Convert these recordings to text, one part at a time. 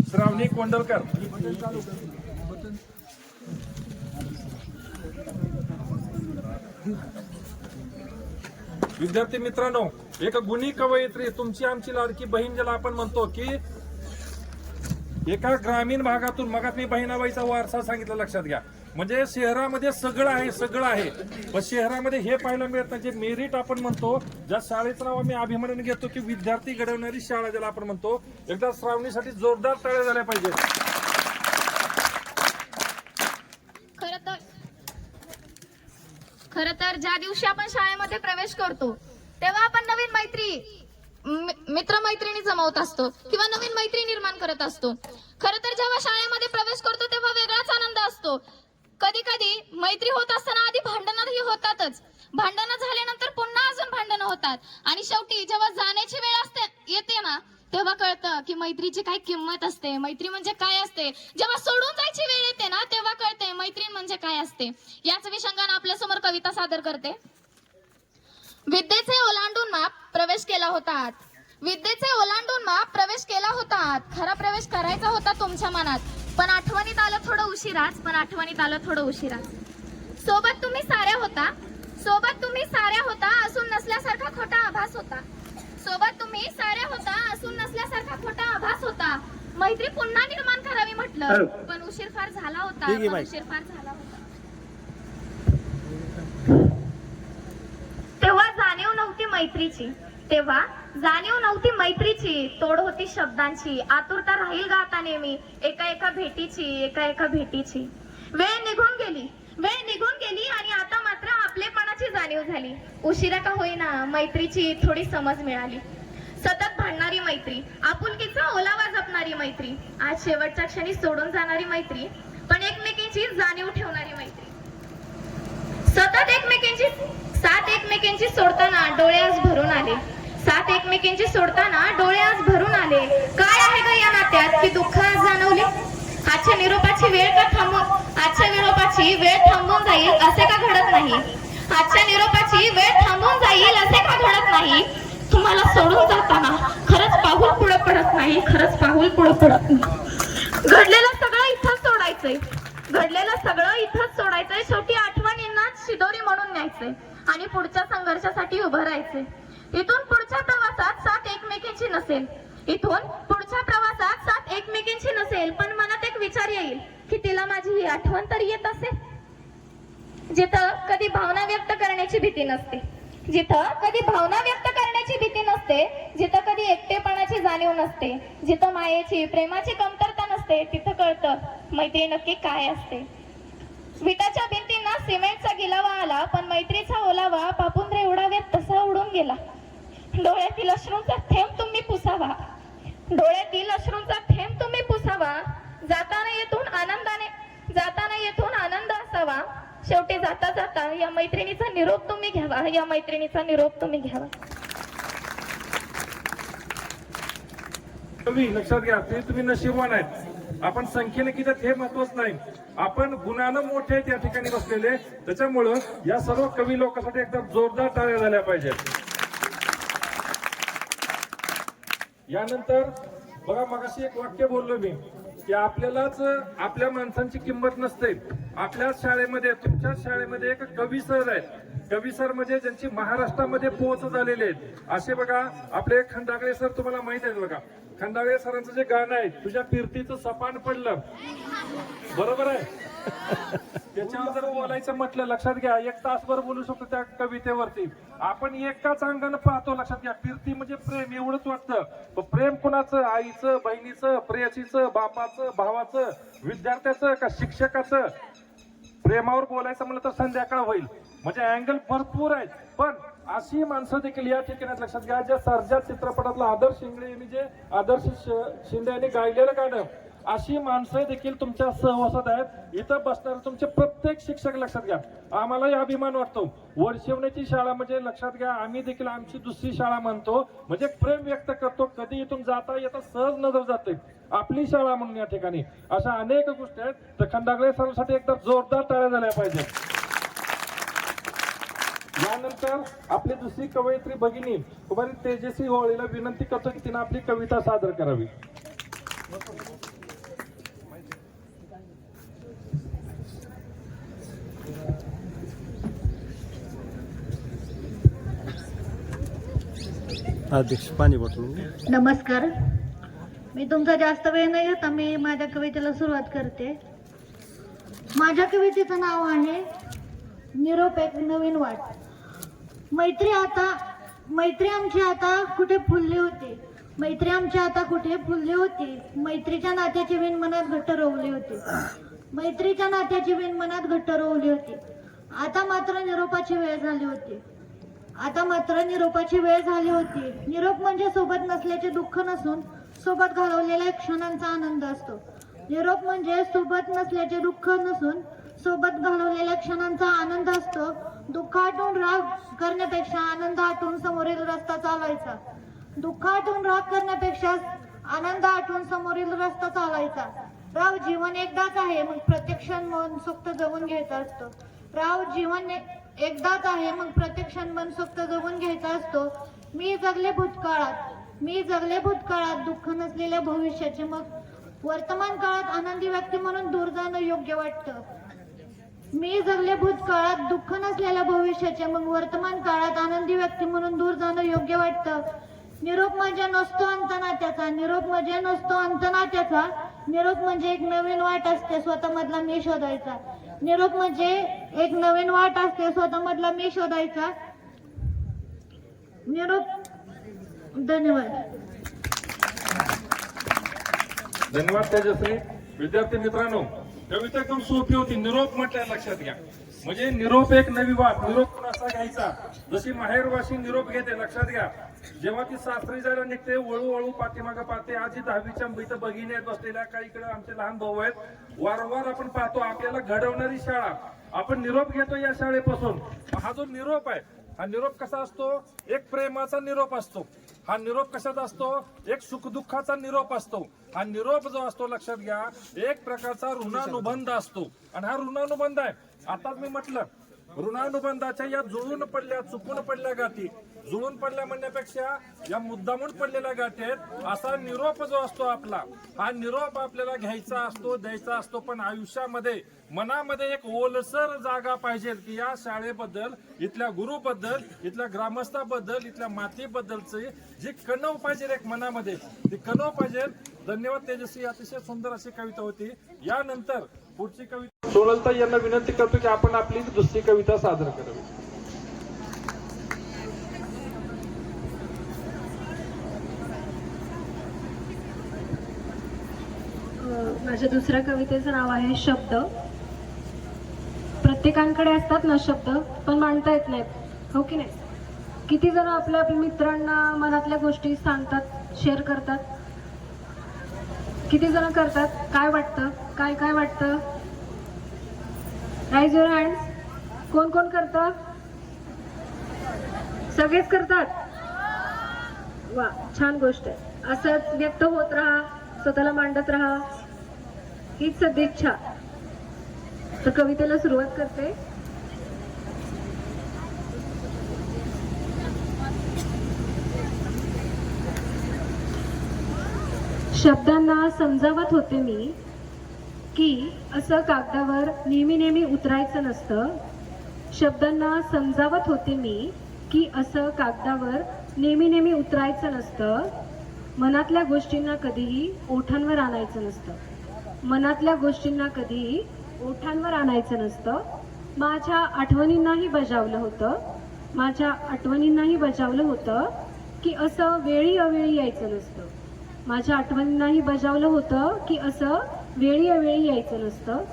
श्रावणी कोंडलकर. विद्यार्थी मित्रांनो, एक गुणी कवयित्री, तुमची आमची लाडकी बहीण ज्याला आपण म्हणतो की एका ग्रामीण भागातून, मगात मी बहिणाबाईचा वारसा सांगितलं, लक्षात घ्या. म्हणजे शहरामध्ये सगळं आहे, पण शहरामध्ये हे पाहायला मिळत नाही. जे मेरिट आपण म्हणतो, ज्या शाळेचं नाव आम्ही अभिमानाने घेतो की विद्यार्थी घडवणारी शाळा ज्याला आपण म्हणतो, एकदा श्रावणीसाठी जोरदार टाळ्या झाल्या पाहिजे. खर तर ज्या दिवशी आपण शाळेमध्ये प्रवेश करतो तेव्हा आपण नवीन मित्रमैत्रिणी जमवत असतो किंवा नवीन मैत्री निर्माण करत असतो. खर तर जेव्हा शाळेमध्ये प्रवेश करतो तेव्हा वेगळाच आनंद असतो. कधी कधी मैत्री होत असताना आधी भांडणही होतातच, भांडणं झाल्यानंतर पुन्हा अजून भांडणं होतात आणि शेवटी जेव्हा जाण्याची वेळ येते ना, तेव्हा कळतं की मैत्रीची काय किंमत असते, मैत्री म्हणजे काय असते. जेव्हा सोडून जायची वेळ येते ना, तेव्हा कळते मैत्रीण म्हणजे काय असते. याच विषंगाने आपल्या समोर कविता सादर करते. विद्येचे ओलांडून माप प्रवेश केला होता, विद्येचे ओलांडून माप प्रवेश केला होता. खरा प्रवेश करायचा होता तुमच्या मनात, पण आठवणीत आलं थोडं उशिराच. सोबत तुम्ही साऱ्या होता, असून नसल्यासारखा खोटा आभास होता. मैत्री पुन्हा निर्माण करावी म्हटलं, पण उशीर फार झाला होता. तेव्हा जाणीव नव्हती मैत्रीची, तोड होती शब्दांची. आतुरता राहील गा आता नेहमी एका एका भेटीची. वेळ निघून गेली आणि आता मात्र आपलेपणाची जाणीव झाली. उशिरा का होईना मैत्रीची थोडी समज मिळाली. सतत भांडणारी मैत्री, आपुलकीचा ओलावा जपणारी मैत्री, आज शेवटच्या क्षणी सोडून जाणारी मैत्री, पण एकमेकींची जाणीव ठेवणारी मैत्री. साथ एकमेकींची सोडताना डोळे आज भरून आले. काय आहे ग या नात्यात की दुःख आज जाणवले. आजच्या निरोपाची वेळ थांबून जाईल असे का घडत नाही. तुम्हाला सोडून जाताना खरंच पाऊल पुढे पडत नाही. घडलेलं सगळं इथंच सोडायचंय. शेवटी आठवणींना शिदोरी म्हणून न्यायचंय आणि पुढच्या संघर्षासाठी उभं राहायचंय. इथून पुढच्या प्रवासात साथ एकमेकींची नसेल, पण मनात एक विचार येईल की तिला माझी ही आठवण तरी येत असेल. जिथं कधी भावना व्यक्त करण्याची भीती नसते, जिथं कधी एकटेपणाची जाणीव नसते, जिथं मायेची प्रेमाची कमतरता नसते, तिथं कळतं मैत्री नक्की काय असते. विटाच्या भिंतींना सिमेंटचा गिलावा आला, पण मैत्रीचा ओलावा पापुंद्रे उडाव्यात तसा उडून गेला. डोळ्यातील अश्रूंचा थेंब तुम्ही पुसावा. जाताना येथून आनंद असावा. शेवटी जाता जाता या मैत्रिणीचा निरोप तुम्ही घ्यावा. लक्षात घ्या, ते तुम्ही नशीबवान आहेत. आपण संख्येने किती हे महत्वच नाही, आपण गुणानं मोठे आहेत या ठिकाणी बसलेले. त्याच्यामुळं या सर्व कवी लोकांसाठी एकदम जोरदार टाळ्या झाल्या पाहिजेत. यानंतर बघा, मगाशी एक वाक्य बोललो मी की आपल्यालाच आपल्या माणसांची किंमत नसते. आपल्याच शाळेमध्ये, तुमच्याच शाळेमध्ये एक कवी सर आहेत. कवी सर म्हणजे ज्यांची महाराष्ट्रामध्ये पोहोच झालेले आहेत असे. बघा, आपले खंडागळे सर तुम्हाला माहित आहेत. बघा, खंडागळे सरांचं जे गाणं आहे, तुझ्या फिरतीचं सपान पडलं, बरोबर आहे. त्याच्यावर जर बोलायचं म्हटलं, लक्षात घ्या, 1 तासभर बोलू शकतो त्या कवितेवरती. आपण एकाच अंगानं पाहतो. लक्षात घ्या, फिरती म्हणजे प्रेम एवढंच वाटतं. पण प्रेम कुणाचं? आईचं, बहिणीचं, प्रेयसीचं, बापाचं, भावाचं, विद्यार्थ्याचं का शिक्षकाचं? प्रेमावर बोलायचं म्हणलं तर संध्याकाळ होईल. म्हणजे अँगल भरपूर आहेत. पण अशी माणसं देखील या ठिकाणी लक्षात घ्या, ज्या सर्जा चित्रपटातला आदर्श शिंदे यांनी गायलेलं गाणं, अशी माणसं देखील तुमच्या सहवासात आहेत. इथं बसणारे तुमचे प्रत्येक शिक्षक लक्षात घ्या, आम्हालाही अभिमान वाटतो. वडशिवण्याची शाळा म्हणजे लक्षात घ्या, आम्ही देखील आमची दुसरी शाळा म्हणतो. म्हणजे प्रेम व्यक्त करतो. कधी इथून जाता येता सहज नजर जाते आपली शाळा म्हणून या ठिकाणी. अशा अनेक गोष्टी आहेत. तर खंडागळे सरांसाठी एकदा जोरदार टाळ्या झाल्या पाहिजेत. यानंतर आपली दुसरी कवयित्री भगिनी कुमारी तेजस्वी होळीला विनंती करतो की तिने आपली कविता सादर करावी. अध्यक्ष पाणी बॉटल. नमस्कार. मी तुमचा जास्त वेळ नाही घेता, मी माझ्या कवितेला सुरुवात करते. माझ्या कवितेचं नाव आहे निरोप एक नवीन वाट. मैत्री आमची आता कुठे फुलली होती, मैत्री आमची आता कुठे फुलली होती, मैत्रीच्या नात्याची विण मनात घट्ट रोवली होती, मैत्रीच्या नात्याची विण मनात घट्ट रोवली होती. आता मात्र निरोपाची वेळ झाली होती, आता मात्र निरोपाची वेळ झाली होती. निरोप म्हणजे सोबत नसल्याचे दुःख नसून सोबत घालवलेल्या क्षणांचा आनंद असतो. निरोप म्हणजे सोबत नसल्याचे दुःख नसून सोबत घालवलेल्या क्षणांचा आनंद असतो. दुःख आटून राग करण्यापेक्षा आनंद आटून समोरील रस्ता चालायचा, दुःख आटून राग करण्यापेक्षा आनंद आटून समोरील रस्ता चालायचा. राव जीवन एकदाच आहे, मग प्रत्येक क्षण मनसोक्त जगून घ्यायचा असतो. राव जीवन एकदाच आहे, मग प्रत्येक क्षण मनसोक्त जगून घ्यायचा असतो. मी जगले भूतकाळात दुःख नसलेल्या भविष्याचे, मग वर्तमान काळात आनंदी व्यक्ती म्हणून दूर जाणं योग्य वाटतं. मी जगले भूतकाळात दुःख नसलेल्या भविष्याचे, मग वर्तमान काळात आनंदी व्यक्ती म्हणून दूर जाणं योग्य वाटतं. निरोप म्हणजे नसतो अंत नात्याचा, निरोप म्हणजे नसतो अंत नात्याचा. निरोप म्हणजे एक नवीन वाट असते स्वतः मधला मी शोधायचा. निरोप म्हणजे एक नवीन वाट असते स्वतः मधला मी शोधायचा. निरोप. धन्यवाद. धन्यवाद तेजश्री. विद्यार्थी मित्रांनो, कविता एकदम सोपी होती. निरोप म्हटल्या लक्षात घ्या, म्हणजे निरोप एक नवी वाट. निरोप कुणाचा घ्यायचा, जशी माहेरवाशी निरोप घेते, लक्षात घ्या. जेव्हा ती सासरी जायला निघते, वळू पाठीमागं पाहते. आजी 10वीच्या इथं भगिनी आहेत बसलेल्या, काही इकडे आमचे लहान भाऊ आहेत. वारंवार आपण पाहतो आपल्याला घडवणारी शाळा. आपण निरोप घेतो या शाळेपासून. हा जो निरोप आहे, हा निरोप कसा असतो? एक प्रेमाचा निरोप असतो. हा निरोप कशात असतो? एक सुखदुःखाचा निरोप असतो. हा निरोप जो असतो, लक्षात घ्या, एक प्रकारचा ऋणानुबंध असतो. आणि हा ऋणानुबंध आहे. आताच मी म्हटलं, ऋणानुबंधाच्या या जुळून पडल्या, चुकून पडल्या गाठी, जुळून पडल्या म्हणण्यापेक्षा या मुद्दामून पडलेल्या गाठी आहेत. असा निरोप जो असतो आपला, हा निरोप आपल्याला घ्यायचा असतो, द्यायचा असतो. पण आयुष्यामध्ये मनामध्ये एक ओलसर जागा पाहिजे की या शाळेबद्दल, इथल्या गुरुबद्दल, इथल्या ग्रामस्थाबद्दल, इथल्या मातीबद्दलची जी कणव पाहिजे एक मनामध्ये, ती कणव पाहिजे. धन्यवाद तेजस्वी. अतिशय सुंदर अशी कविता होती. यानंतर पुढची कविता सोनलता यांना विनंती करतो की आपण आपली दुसरी कविता सादर करावी. माझ्या दुसऱ्या कवितेचं नाव आहे शब्द. प्रत्येकांकडे असतात ना शब्द, पण मांडता येत नाहीत, हो की नाही? किती जण आपल्या मित्रांना मनातल्या गोष्टी सांगतात, शेअर करतात. किती जण करतात? काय वाटतं, काय काय वाटतं? Rise your hands. कोण कोण करतं? सगळेच करतात. वा, छान गोष्ट आहे. असंच व्यक्त होत राहा, स्वतःला मांडत राहा, हीच सदिच्छा. तर कवितेला सुरुवात करते. शब्दांना समजावत होते मी की असं कागदावर नेहमी नेहमी उतरायचं नसतं. शब्दांना समजावत होते मी की असं कागदावर नेहमी नेहमी उतरायचं नसतं. मनातल्या गोष्टींना कधीही ओठांवर आणायचं नसतं. मनातल्या गोष्टींना कधीही ओठांवर आणायचं नसतं. माझ्या आठवणींनाही बजावलं होतं, माझ्या आठवणींनाही बजावलं होतं की असं वेळी अवेळी यायचं नसतं. माझ्या आठवणींनाही बजावलं होतं की असं वेळी अवेळी यायचं नसतं.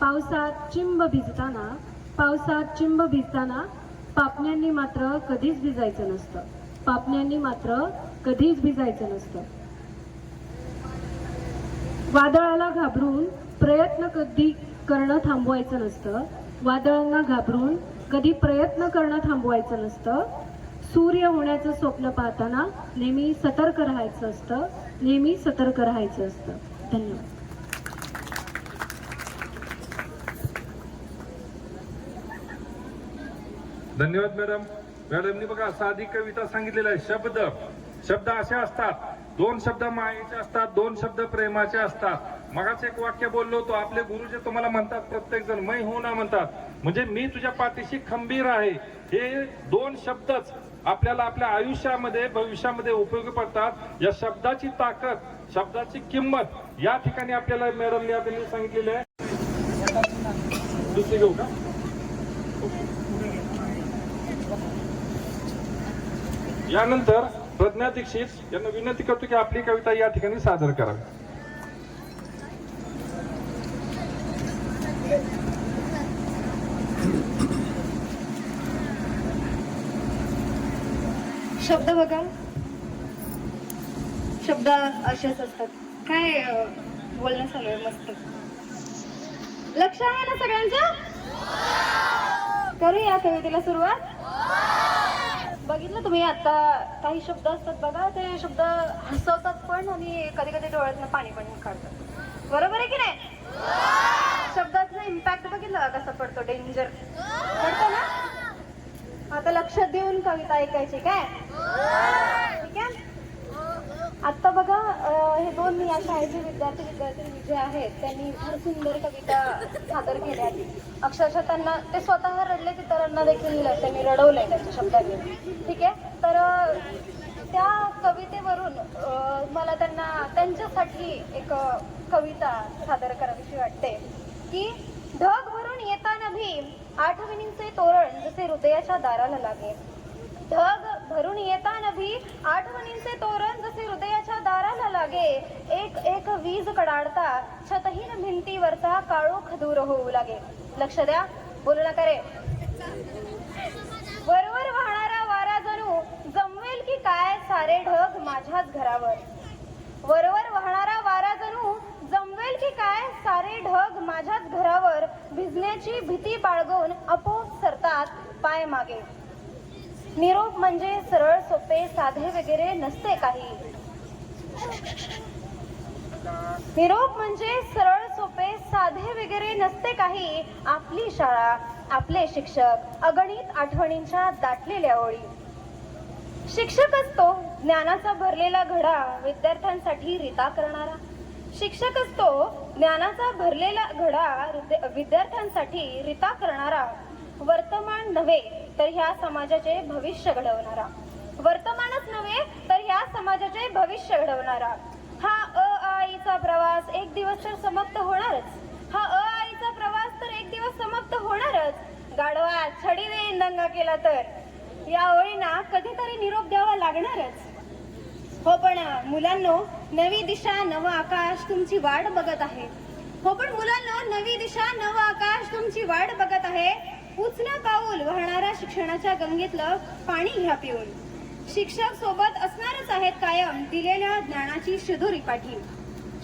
पावसात चिंब भिजताना, पावसात चिंब भिजताना पापण्यांनी मात्र कधीच भिजायचं नसतं. पापण्यांनी मात्र कधीच भिजायचं नसतं. वादळाला घाबरून प्रयत्न कधी करणं थांबवायचं नसतं. वादळांना घाबरून कधी प्रयत्न करणं थांबवायचं नसतं. सूर्य होण्याचं स्वप्न पाहताना नेहमी सतर्क राहायचं असतं, नेहमी सतर्क राहायचं असतं. धन्यवाद. धन्यवाद मॅडम. मॅडमनी बघा साधी कविता सांगितलेला आहे. शब्द असे असतात 2 शब्द मायेचे असतात, 2 शब्द प्रेमाचे असतात. मगाच एक वाक्य बोललो होतो, आपले गुरुजी तुम्हाला म्हणतात प्रत्येक जण मै हो ना म्हणतात, म्हणजे मी तुझ्या पाठीशी खंबीर आहे. हे 2 शब्दच आपल्याला आपल्या आयुष्यामध्ये भविष्यामध्ये उपयोगी पडतात. या शब्दाची ताकद, शब्दाची किंमत या ठिकाणी आपल्याला मॅडमने आपल्याला सांगितलेली आहे. दुसरी घेऊ का? यानंतर प्रज्ञा दीक्षित यांना विनंती करतो की आपली कविता या ठिकाणी सादर करावी. शब्द बघा, शब्द असेच असतात. काय बोलणं चालू आहे मस्त. लक्ष आहे ना सगळ्यांचं? करूया कवितेला सुरुवात. बघितलं तुम्ही आता काही शब्द असतात बघा, ते शब्द हसवतात पण आणि कधी कधी डोळ्यातनं पाणी पण काढतात. बरोबर आहे की नाही? शब्दाचा इम्पॅक्ट बघितलं कसं पडतो, डेंजर पडतो ना. आता लक्षात देऊन कविता ऐकायची काय? ठीक आहे. आता बघा हे 2 मी या शाळेचे विद्यार्थी जे आहेत त्यांनी फार सुंदर कविता सादर केल्या. अक्षरशः त्यांना ते स्वतः रडले, इतरांना देखील त्यांनी रडवलंय त्यांच्या शब्दांनी. ठीक आहे. तर त्या कवितेवरून मला त्यांच्यासाठी एक कविता सादर करावीशी वाटते की ढग भरून येताना भी आठवणींचे तोरण जसे हृदयाच्या दाराला लागे. ढग भरून येताना भी आठवणींचे तोरण जसे हृदयाच्या दाराला लागे. एक एक वीज कडाडता छतहीन भिंतीवरचा काळोख दूर होऊ लागे. लक्ष द्या, बोलू नका रे. वरवर वाहणारा वारा जणू जमवेल की काय सारे ढग माझ्याच घरावर. वरवर वाहणारा वारा जणू जमवेल की काय सारे ढग माझ्याच घरावर. भिजण्याची भीती बाळगून आपोआप सरतात पाय मागे. निरोप म्हणजे सरळ सोपे साधे वगैरे नसते काही. निरोप म्हणजे सरळ सोपे साधे वगैरे नसते काही. आपली शाळा, आपले शिक्षक, अगणित आठवणींच्या दाटलेल्या ओळी. शिक्षक असतो ज्ञानाचा भरलेला घडा विद्यार्थ्यांसाठी रिता करणारा. शिक्षक असतो ज्ञानाचा भरलेला घडा विद्यार्थ्यांसाठी रिता करणारा. वर्तमान नव्हे तर ह्या समाजाचे भविष्य घडवणारा. वर्तमानच नव्हे तर ह्या समाजाचे भविष्य घडवणारा. हा आईचा प्रवास एक दिवस तर समाप्त होणारच. हा आईचा प्रवास तर एक दिवस समाप्त होणारच. गाढवा छडी देईन दंगा केला तर या ओळींना कधीतरी निरोप द्यावा लागणारच. हो पण मुलांनो, नवी दिशा नवं आकाश तुमची वाट बघत आहे. हो पण मुलांनो, नवी दिशा नवं आकाश तुमची वाट बघत आहे. उचला पाऊल वाहणाऱ्या शिक्षणाच्या गंगेतलं पाणी घ्या पिऊन. शिक्षक सोबत असणारच आहेत कायम दिलेल्या ज्ञानाची शिदोरी पाठी.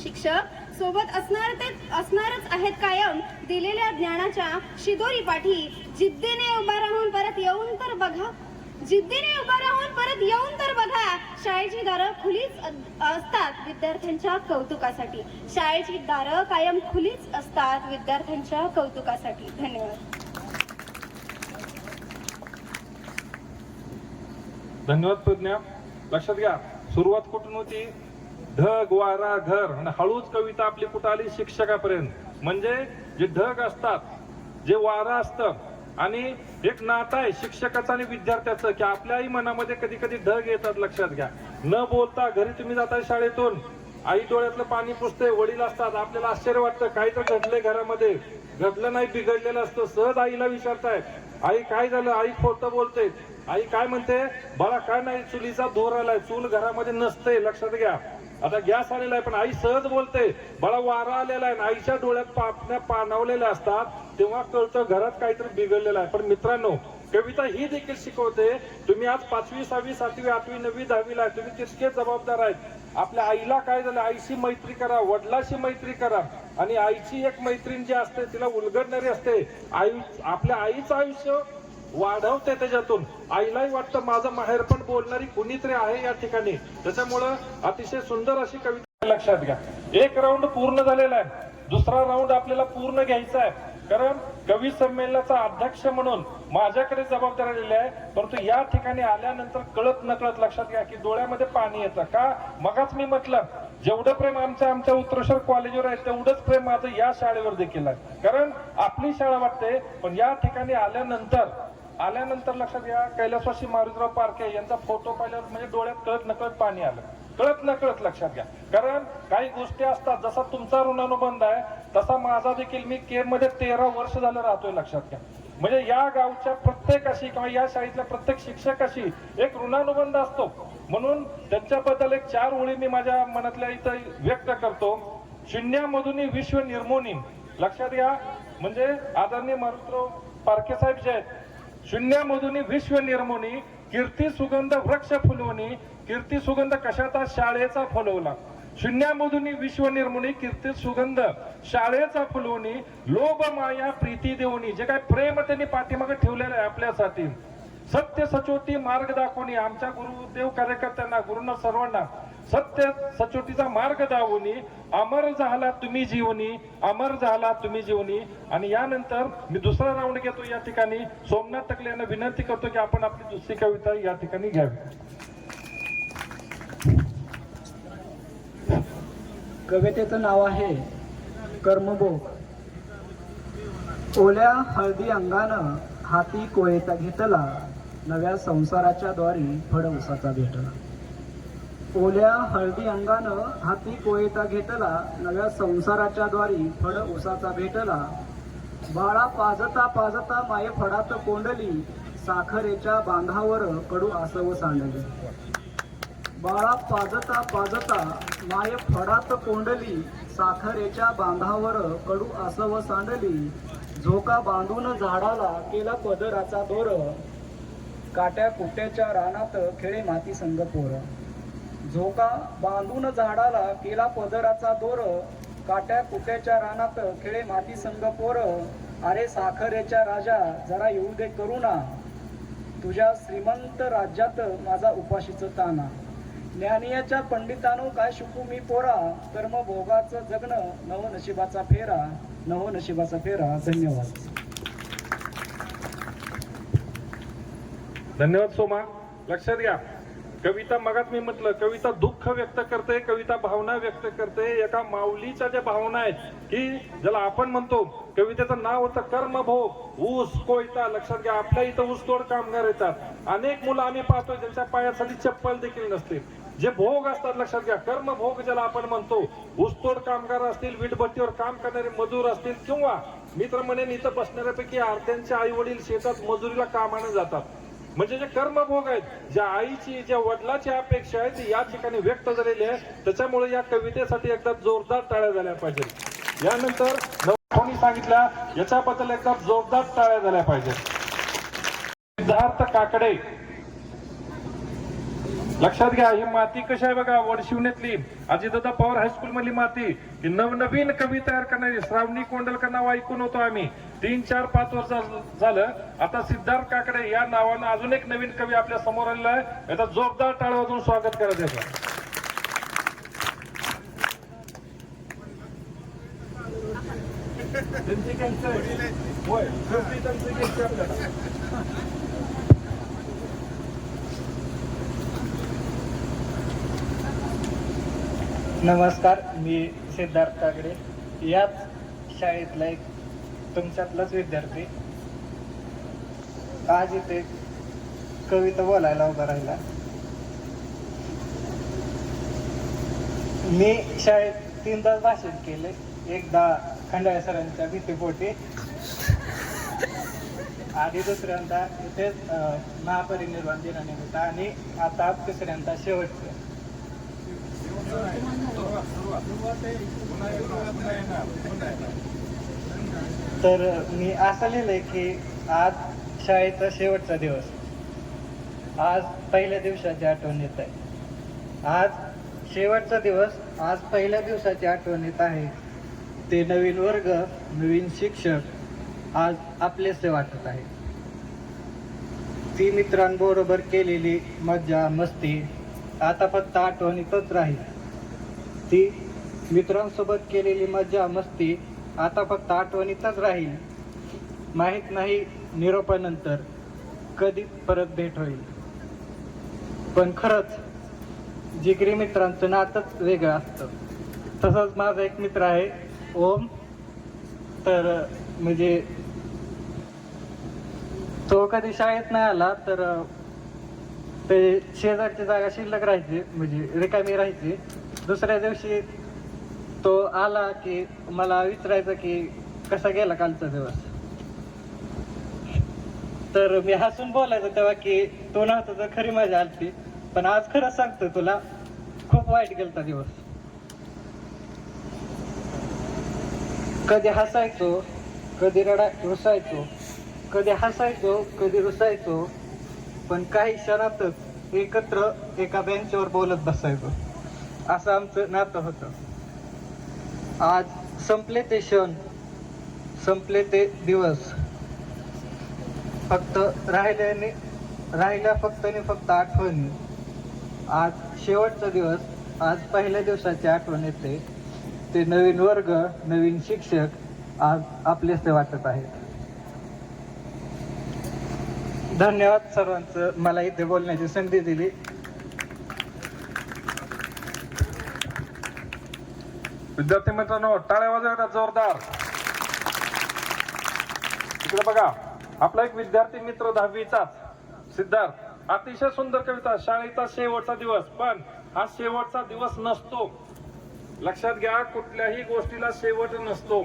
शिक्षक सोबत असणारच आहेत कायम दिलेल्या ज्ञानाच्या शिदोरी पाठी. जिद्दीने उभा राहून परत येऊन तर बघा. जिद्दीने उभा राहून परत येऊन तर बघा. शाळेची दारं खुलीच असतात विद्यार्थ्यांच्या कौतुकासाठी. शाळेची दारं कायम खुलीच असतात विद्यार्थ्यांच्या कौतुकासाठी. धन्यवाद. धन्यवाद प्रज्ञा. लक्षात घ्या, सुरुवात कुठून होती? ढग, वारा, घर, आणि हळूच कविता आपली कुठं आली? शिक्षकापर्यंत. म्हणजे जे ढग असतात, जे वारा असतं, आणि एक नातं आहे शिक्षकाचं आणि विद्यार्थ्याचं की आपल्याही मनामध्ये कधी कधी ढग येतात. लक्षात घ्या, न बोलता घरी तुम्ही जाताय शाळेतून, आई डोळ्यातलं पाणी पुसते, वडील असतात, आपल्याला आश्चर्य वाटतं काही तर घडलंय घरामध्ये, घडलं नाही बिघडलेलं असतं. सहज आईला विचारताय, आई काय झालं? आई खोटं बोलते. आई काय म्हणते? बाळा काय नाही, चुलीचा धूर आलाय, चूल घरामध्ये नसते. लक्षात घ्या, आता गॅस आलेला आहे पण आई सहज बोलते, बाळा वारा आलेला आहे. आईच्या डोळ्यात पापण्या पाणवलेल्या असतात, तेव्हा कळतं घरात काहीतरी बिघडलेलं आहे. पण मित्रांनो, कविता ही देखील शिकवते, तुम्ही आज 5वी 6वी 7वी 8वी 9वी 10वीला आहे, तुम्ही तितके जबाबदार आहेत. आपल्या आईला काय झालं? आईशी मैत्री करा, वडिलाशी मैत्री करा. आणि आईची एक मैत्रीण जी असते तिला उलगडणारी असते. आपल्या आईचं आयुष्य वाढवते त्याच्यातून. आईलाही वाटतं माझं माहेर पण बोलणारी कुणीतरी आहे या ठिकाणी. त्याच्यामुळं अतिशय सुंदर अशी कविता. लक्षात घ्या, एक राऊंड पूर्ण झालेला आहे, दुसरा राऊंड आपल्याला पूर्ण घ्यायचा आहे. कारण कवी संमेलनाचा अध्यक्ष म्हणून माझ्याकडे जबाबदारी आलेली आहे. परंतु या ठिकाणी आल्यानंतर कळत नकळत लक्षात घ्या की डोळ्यामध्ये पाणी येतं. का? मगाच मी म्हटलं जेवढं प्रेम आमच्या उत्तरेश्वर कॉलेजवर आहे तेवढंच प्रेम माझं या शाळेवर देखील आहे. कारण आपली शाळा वाटते, पण या ठिकाणी आल्यानंतर लक्षात घ्या कैलासवासी मारुतीराव पारखे यांचा फोटो पाहिल्यावर म्हणजे डोळ्यात कळत नकळत पाणी आलं. कळत नकळत लक्षात घ्या. कारण काही गोष्टी असतात, जसा तुमचा ऋणानुबंध आहे तसा माझा देखील, मी केम मध्ये 13 वर्ष झालं राहतोय. लक्षात घ्या. म्हणजे या गावच्या प्रत्येकाशी किंवा या शाळेतल्या प्रत्येक शिक्षकाशी एक ऋणानुबंध असतो. म्हणून त्यांच्याबद्दल एक 4 ओळी मी माझ्या मनातल्या इथं व्यक्त करतो. शून्यामधून विश्व निर्मोनी. लक्षात घ्या, म्हणजे आदरणीय मारुतीराव पारखे साहेब जे आहेत, शून्यामधून विश्व निर्मोनी, कीर्ती सुगंध वृक्ष फुलवणी. कीर्ती सुगंध कशाचा? शाळेचा फुलवला. शून्यामधून विश्व निर्मोनी, कीर्ती सुगंध शाळेचा फुलवणी. लोभ माया प्रीती देवणी. जे काय प्रेम त्यांनी पाठीमागे ठेवलेलं आहे आपल्यासाठी. सत्य सचोटी मार्ग दाखवणी. आमच्या गुरुदेव कार्यकर्त्यांना, गुरुंना सर्वांना सत्य सचोटीचा मार्ग दाखवणी. अमर झाला तुम्ही जीवनी, अमर झाला तुम्ही जीवनी. आणि यानंतर मी दुसरा राऊंड घेतो. या ठिकाणी सोमनाथ टकले यांना विनंती करतो की आपण आपली दुसरी कविता या ठिकाणी घ्यावी. कवितेचं नाव आहे कर्मभोग. ओल्या हळदी अंगानं हाती कोयता घेतला, नव्या संसाराच्या द्वारी फड उसाचा भेटला. ओल्या हळदी अंगानं हाती कोयता घेतला, नव्या संसाराच्या द्वारी फड उसाचा भेटला. बाळा पाजता पाजता माये फडात कोंडली, साखरेच्या बांधावर कडू आसव सांडली. बाळा पाजता पाजता माय फडात कोंडली, साखरेच्या बांधावर कडू आसव सांडली. झोका बांधून झाडाला केला पदराचा दोर, काट्या कुट्याच्या रानात खेळे माती संग पोर. झोका बांधून झाडाला केला पदराचा दोर, काट्या कुट्याच्या रानात खेळे माती संग पोर. अरे साखरेच्या राजा जरा येऊ दे करुणा, तुझ्या श्रीमंत राज्यात माझा उपाशीच ताना. ज्ञानियाच्या पंडितांनो काय शिकू मी पोरा, कर्मभोगाचं जगणं नव नशिबाचा फेरा, नव नशिबाचा फेरा. धन्यवाद. धन्यवाद सोमा. लक्षात घ्या, कविता मगात मी म्हटलं कविता दुःख व्यक्त करते, कविता भावना व्यक्त करते. एका माऊलीच्या ज्या भावना आहेत की ज्याला आपण म्हणतो, कवितेचं नाव होतं कर्मभोग. ऊस कोयता. लक्षात घ्या, आपल्या इथं ऊसतोड कामगार येतात. अनेक मुलं आम्ही पाहतोय ज्यांच्या पायासाठी चप्पल देखील नसते. जे भोग असतात, लक्षात घ्या, कर्मभोग ज्याला आपण म्हणतो. ऊसतोड कामगार असतील, वीटभट्टीवर काम करणारे मजूर असतील, किंवा मी तर म्हणेन इथं बसणाऱ्यापैकी अर्ध्यांचे आई वडील शेतात मजुरीला कामाने जातात. म्हणजे जे कर्मभोग आहेत, ज्या आईची ज्या वडिलाची अपेक्षा आहे ती या ठिकाणी व्यक्त झालेली आहे. त्याच्यामुळे या कवितेसाठी एकदा जोरदार टाळ्या झाल्या पाहिजेत. यानंतर कोणी सांगितल्या याच्याबद्दल एकदा जोरदार टाळ्या झाल्या पाहिजेत. सिद्धार्थ काकडे. लक्षात घ्या, ही माती कशी आहे बघा, वडशिवण्यातली अजितदादा पवार हायस्कूल मधली माती. की नवनवीन कवी तयार करणारी श्रावणी कोंडलकर नाव ऐकून होतो आम्ही 3, 4, 5 वर्ष झालं. आता सिद्धार्थ काकडे या नावानं अजून एक नवीन कवी आपल्या समोर आलेला आहे. याचा जोरदार टाळ्या वाजवून स्वागत करायचं आहे. नमस्कार, मी सिद्धार्थ काकडे, याच शाळेतला एक तुमच्यातलाच विद्यार्थी. आज इथे कविता बोलायला उभा राहिला. मी शाळेत 3दा भाषण केले. एकदा खंडाळे सरांच्या भीतीपोटी आणि दुसऱ्यांदा इथेच महापरिनिर्वाण दिनानिमित्त, आणि आता तिसऱ्यांदा शेवटचं. तर मी असं लिहिलंय की आज शाळेचा शेवटचा दिवस. आज पहिल्या दिवसाची आठवण येत आहे. आज शेवटचा दिवस, आज पहिल्या दिवसाची आठवण येत आहे. ते नवीन वर्ग, नवीन शिक्षक आज आपलेसे वाटत आहे. ती मित्रांबरोबर केलेली मज्जा मस्ती आता फक्त आठवणीतच राहील. ती मित्रांसोबत केलेली मज्जा मस्ती आता फक्त आठवणीतच राहील. माहीत नाही निरोपानंतर कधी परत भेट होईल. पण खरंच जिगरी मित्रांचं नातंच वेगळं असतं. तसंच माझा एक मित्र आहे ओम. तर म्हणजे तो कधी शाळेत नाही आला तर ते शेजारची जागा शिल्लक राहायची, म्हणजे रिकामी राहायची. दुसऱ्या दिवशी तो आला की मला विचारायचं की कसा गेला कालचा दिवस. तर मी हसून बोलायचो तेव्हा की तो नव्हता तर खरी मजा आलती. पण आज खरंच सांगतो तुला, खूप वाईट गेलता दिवस. कधी हसायचो, कधी रुसायचो, कधी हसायचो, कधी रुसायचो, पण काही क्षणातच एकत्र एका बेंचवर बोलत बसायचो. असं आमचं नातं होतं. आज संपले ते क्षण, संपले ते दिवस. फक्त राहिल्या फक्त आठवणी. आज शेवटचा दिवस, आज पहिल्या दिवसाची आठवण येते. ते नवीन वर्ग, नवीन शिक्षक आज आपलेसे वाटत आहेत. धन्यवाद सर्वांचं मला इथे बोलण्याची संधी दिली. विद्यार्थी मित्रांनो, टाळ्या वाजवतात जोरदार. इकडे बघा, आपला एक विद्यार्थी मित्र 10वीचाच सिद्धार्थ, अतिशय सुंदर कविता. शाळेचा शेवटचा दिवस, पण हा शेवटचा दिवस नसतो. लक्षात घ्या, कुठल्याही गोष्टीला शेवट नसतो.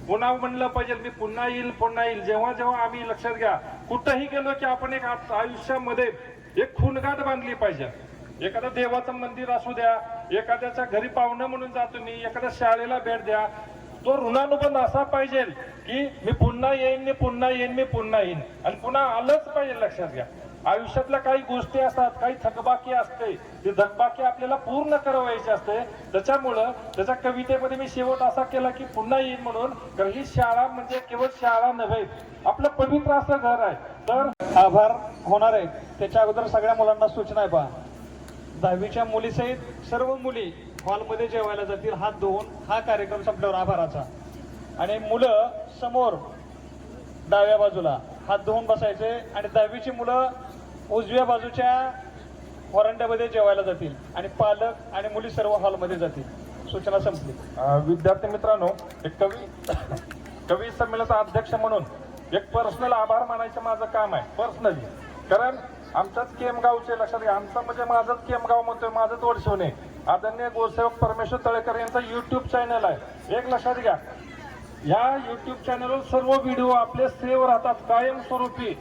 पुन्हा म्हणलं पाहिजे, मी पुन्हा येईल. जेव्हा जेव्हा आम्ही, लक्षात घ्या, कुठंही गेलो की आपण एक आयुष्यामध्ये एक खूणगाठ बांधली पाहिजे. एखादं देवाचं मंदिर असू द्या, एखाद्याच्या घरी पाहुणं म्हणून जा तुम्ही, एखाद्या शाळेला भेट द्या, तो ऋणानुबंध असा पाहिजे की मी पुन्हा येईन आणि पुन्हा आलंच पाहिजे. लक्षात घ्या, आयुष्यातल्या काही गोष्टी असतात, काही थकबाकी असते, ती थकबाकी आपल्याला पूर्ण करावायची असते. त्याच्यामुळं त्याच्या कवितेमध्ये मी शेवट असा केला की पुन्हा येईन म्हणून. तर ही शाळा म्हणजे केवळ शाळा नव्हे, आपलं पवित्र असं घर आहे. तर आभार होणार आहे त्याच्या अगोदर सगळ्या मुलांना सूचना आहे. पहा, 10वीच्या मुलीसहित सर्व मुली हॉलमध्ये जेवायला जातील. हात धुवून हा कार्यक्रम संपल्यावर आभाराचा. आणि मुलं समोर डाव्या बाजूला हात धुवून बसायचे. आणि 10वीची मुलं उजव्या बाजूच्या वरांड्यामध्ये जेवायला जातील. आणि पालक आणि मुली सर्व हॉलमध्ये जातील. सूचना संपली. विद्यार्थी मित्रांनो, एक कवी संमेलनाचा अध्यक्ष म्हणून एक पर्सनल आभार मानायचं माझं काम आहे, पर्सनली. कारण आमच्याच केमगावचे, लक्षात घ्या, आमचं म्हणजे माझंच केमगाव म्हणतोय, माझंच वर्षवणे आदरणीय गोरसेवक परमेश्वर तळेकर यांचा YouTube चॅनल आहे. एक लक्षात घ्या, या YouTube चॅनलवर सर्व व्हिडिओ आपले सेव्ह राहतात कायमस्वरूपी.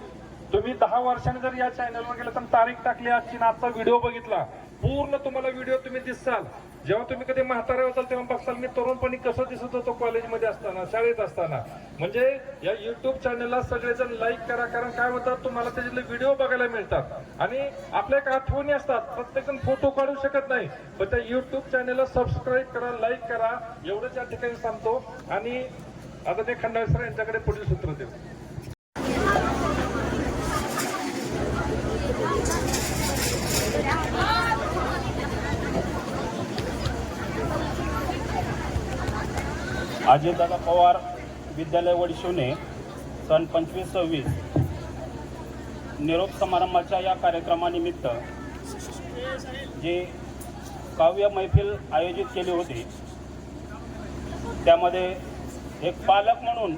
तुम्ही 10 वर्षांनी जर या चॅनलवर गेलं तर तारीख टाकली आजची, आजचा व्हिडिओ बघितला, पूर्ण तुम्हाला व्हिडिओ तुम्ही दिसाल. जेव्हा तुम्ही कधी म्हातारे होताल तेव्हा बघताल मी तरुणपणी कसं दिसत होतो कॉलेजमध्ये असताना, शाळेत असताना. म्हणजे या YouTube चॅनलला सगळेजण लाईक करा, कारण काय होतं, तुम्हाला त्याच्यातले व्हिडिओ बघायला मिळतात. आणि आपल्या एक आठवणी असतात, प्रत्येकजण फोटो काढू शकत नाही, पण त्या YouTube चॅनलला सबस्क्राईब करा, लाईक करा, एवढंच या ठिकाणी सांगतो. आणि आता ते खंडाळे सर यांच्याकडे पुढील सूत्र देऊ. अजितदादा पवार विद्यालय वडशिवणे सन 25-26 निरोप समारंभाच्या या कार्यक्रमानिमित्त जे काव्य मैफिल आयोजित केली होती, त्यामध्ये एक पालक म्हणून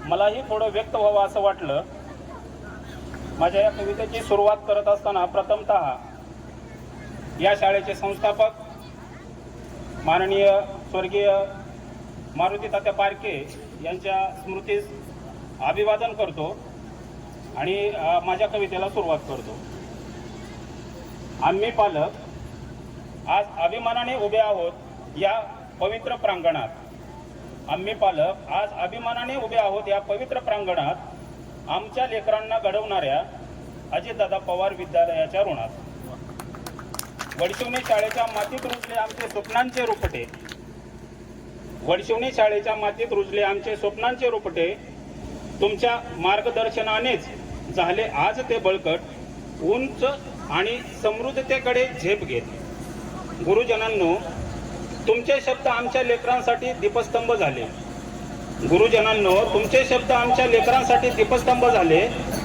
मलाही थोडं व्यक्त व्हावं असं वाटलं. माझ्या या कवितेची सुरुवात करत असताना प्रथमतः या शाळेचे संस्थापक माननीय स्वर्गीय मारुती तात्या पारखे यांच्या स्मृतीस अभिवादन करतो आणि माझ्या कवितेला सुरुवात करतो. आम्ही पालक आज अभिमानाने उभे आहोत या पवित्र प्रांगणात. आम्ही पालक आज अभिमानाने उभे आहोत या पवित्र प्रांगणात, आमच्या लेकरांना घडवणाऱ्या अजितदादा पवार विद्यालयाच्या ऋणात. वडशिवणे शाळेच्या मातीत रुजले आमचे स्वप्नांचे रुपटे. वडशिवणे शाळेच्या मातीत रुजले आमचे स्वप्नांचे रुपटे. तुमच्या मार्गदर्शनानेच झाले आज ते बळकट, उंच आणि समृद्धतेकडे झेप घेत. गुरुजनांनो, तुमचे शब्द आमच्या लेकरांसाठी दीपस्तंभ झाले. गुरुजनांनो, तुमचे शब्द आमच्या लेकरांसाठी दीपस्तंभ झाले.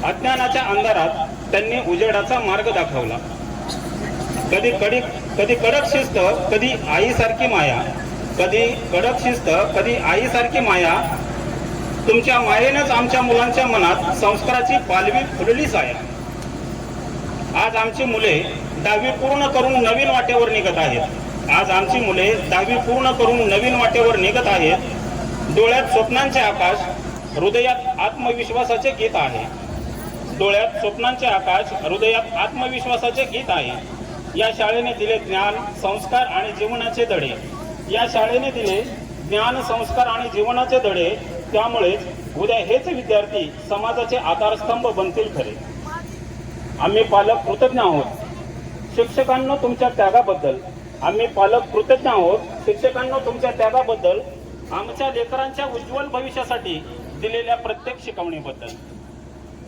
अज्ञानाच्या अंधारात त्यांनी उजेडाचा मार्ग दाखवला. कधी कडक शिस्त, कधी आईसारखी माया. कधी कडक शिस्त, कधी आईसारखी माया. तुमच्या मायेनंच आमच्या मुलांच्या मनात संस्काराची पालवी फुललीच आहे. आज आमची मुले 10वी पूर्ण करून नवीन वाटेवर निघत आहेत. आज आमची मुले 10वी पूर्ण करून नवीन वाटेवर निघत आहेत. डोळ्यात स्वप्नांचे आकाश, हृदयात आत्मविश्वासाचे गीत आहे. डोळ्यात स्वप्नांचे आकाश, हृदयात आत्मविश्वासाचे गीत आहे. या शाळेने दिले ज्ञान, संस्कार आणि जीवनाचे धडे. या शाळेने दिले ज्ञान, संस्कार आणि जीवनाचे धडे. त्यामुळेच उद्या हेच विद्यार्थी समाजाचे आधारस्तंभ बनतील खरे. आम्ही पालक कृतज्ञ आहोत शिक्षकांनो तुमच्या त्यागाबद्दल. आम्ही पालक कृतज्ञ आहोत शिक्षकांनो तुमच्या त्यागाबद्दल. आमच्या लेकरांच्या उज्ज्वल भविष्यासाठी दिलेल्या प्रत्येक शिकवणीबद्दल.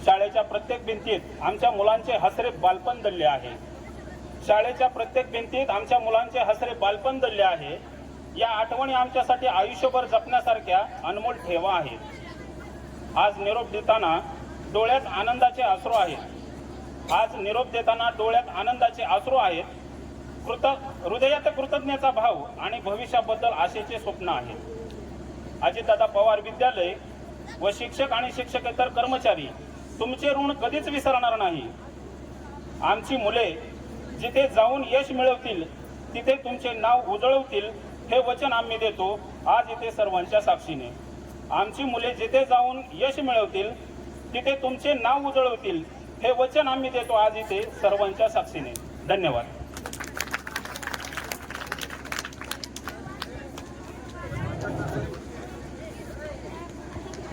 शाळेच्या प्रत्येक भिंतीत आमच्या मुलांचे हसरे बालपण दडले आहे. शाळेच्या प्रत्येक भिंतीत आमच्या मुलांचे हसरे बालपण दडले आहे. या आठवणी आमच्यासाठी आयुष्यभर जपण्यासारख्या अनमोल ठेवा आहेत. आज निरोप देताना डोळ्यात आनंदाचे अश्रू आहेत. आज निरोप देताना डोळ्यात आनंदाचे अश्रू आहेत. हृदयात कृतज्ञतेचा भाव आणि भविष्याबद्दल आशेचे स्वप्न आहे. अजितदादा पवार विद्यालय व शिक्षक आणि शिक्षकेतर कर्मचारी तुमचे ऋण कधीच विसरणार नाही. आमची मुले जिथे जाऊन यश मिळवतील तिथे तुमचे नाव उजळवतील हे वचन आम्ही देतो आज इथे सर्वांच्या साक्षीने. आमची मुले जिथे जाऊन यश मिळवतील तिथे तुमचे नाव उजळवतील हे वचन आम्ही देतो आज इथे सर्वांच्या साक्षीने. धन्यवाद.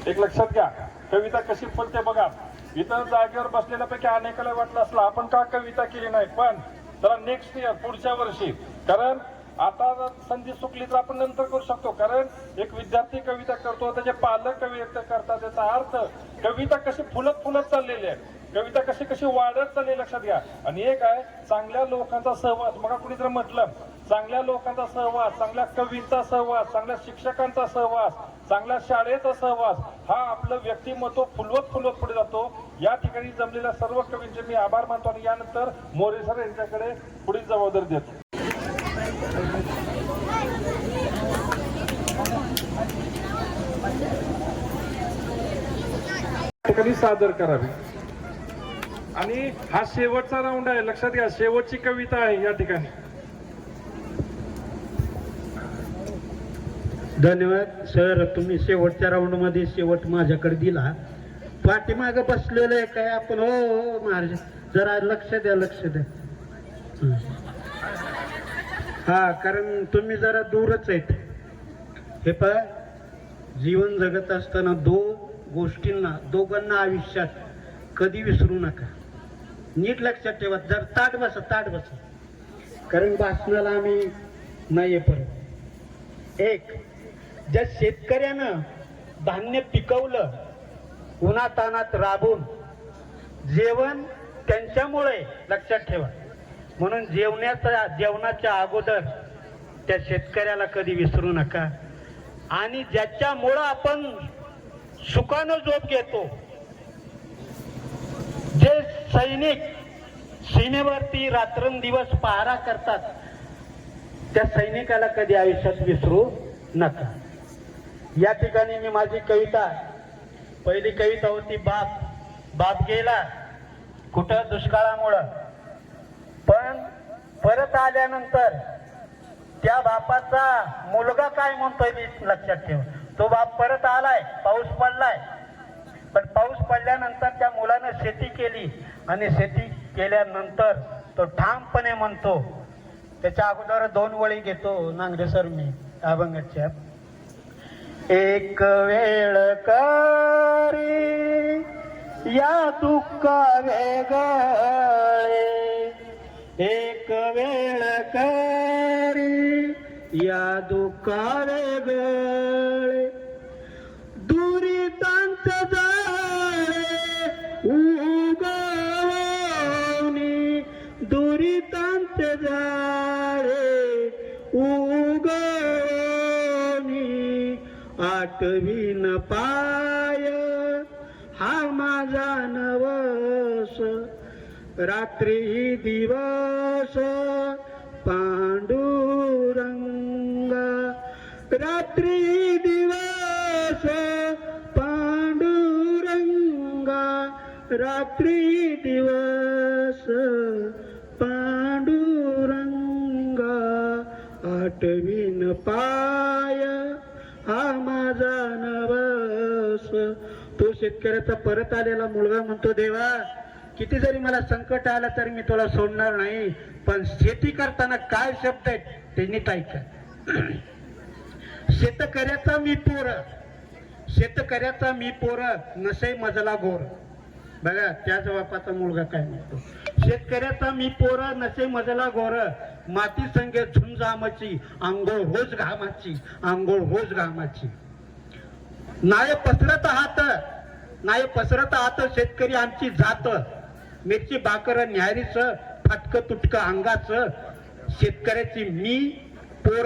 एक लक्षात घ्या, कविता कशी फुलते बघा. इतर जागेवर बसलेल्यापैकी अनेकाला वाटलं असलं आपण का कविता केली नाही, पण जरा नेक्स्ट इयर पुढच्या वर्षी, कारण आता संधी चुकली तर आपण नंतर करू शकतो. कारण एक विद्यार्थी कविता करतो, त्याचे पालक कविता करतात, त्याचा अर्थ कविता कशी फुलत फुलत चाललेली आहे, कविता कशी कशी वाढत चालली लक्षात घ्या. आणि एक आहे चांगल्या लोकांचा सहवास. मग कुणी जर म्हटलं चांगल्या लोकांचा सहवास, चांगल्या कवींचा सहवास, चांगल्या शिक्षकांचा सहवास, चांगल्या शाळेचा सहवास, हा आपलं व्यक्तिमत्व फुलवत फुलवत पुढे जातो. या ठिकाणी जमलेल्या सर्व कवींचे मी आभार मानतो आणि यानंतर मोरे सर यांच्याकडे पुढील जबाबदारी देतो. ठिकाणी सादर करावी. आणि हा शेवटचा राऊंड आहे, लक्षात घ्या, शेवटची कविता आहे या ठिकाणी. धन्यवाद सर, तुम्ही शेवटच्या राऊंड मध्ये शेवट माझ्याकडे दिला. पाठीमागं बसलेलं आहे काय आपण? हो महाराज, जरा लक्ष द्या, लक्ष द्या. हा, कारण तुम्ही जरा दूरच आहेत. हे पहा, जीवन जगत असताना दोघांना आयुष्यात कधी विसरू नका. नीट लक्षात ठेवा. जर ताट बसा, कारण भाषणाला आम्ही नाही परत. एक, ज्या शेतकऱ्यानं धान्य पिकवलं, उन्हातानात राबून, जेवण त्यांच्यामुळे, लक्षात ठेवा. म्हणून जेवणाच्या अगोदर त्या शेतकऱ्याला कधी विसरू नका. आणि ज्याच्यामुळं आपण सुखानं झोप घेतो, जे सैनिक सीमेवरती रात्रंदिवस पहारा करतात, त्या सैनिकाला कधी आयुष्यात विसरू नका. या ठिकाणी मी माझी कविता, पहिली कविता होती बाप गेला कुठं दुष्काळामुळं, पण परत आल्यानंतर त्या बापाचा मुलगा काय म्हणतोय मी लक्षात ठेव. तो बाप परत आलाय, पाऊस पडलाय, पण पाऊस पडल्यानंतर त्या मुलानं शेती केली आणि शेती केल्यानंतर तो ठामपणे म्हणतो. त्याच्या अगोदर 2 वळी घेतो नांगरे सर मी अभंगाच्या. एक वेळ करी या दुःखा वेगळे, एक वेळ करी या दुःखा वेगळे, दुरितांत जाळे उगवणी, दुरितांत जाळे उगवणी, आठवीन पाय हा माझा नवस रात्री दिवस पांडुरंगा रात्री दिवस पांडुरंगा रात्री दिवस पांडुरंगा आठवीन पाय हा माझा नवस. तो शेतकऱ्याचा परत आलेला मुलगा म्हणतो, देवा किती जरी मला संकट आलं तरी मी तुला सोडणार नाही, पण शेती करताना काय शब्द आहेत ते नीट ऐका. शेतकऱ्याचा मी पोर, शेतकऱ्याचा मी पोर नसे मजला घोर. बघा त्याच बापाचा मुलगा काय म्हणतो, शेतकऱ्याचा मी पोर नसे मजला घोर माती संगे झुंज आमची आंघोळ रोज घामाची आंघोळ रोज घामाची. नाय पसरत हात नाय पसरत हात शेतकरी आमची जात मिरची भाकर न्याहारीच फाटक तुटक अंगाच शेतकऱ्याची मी पोर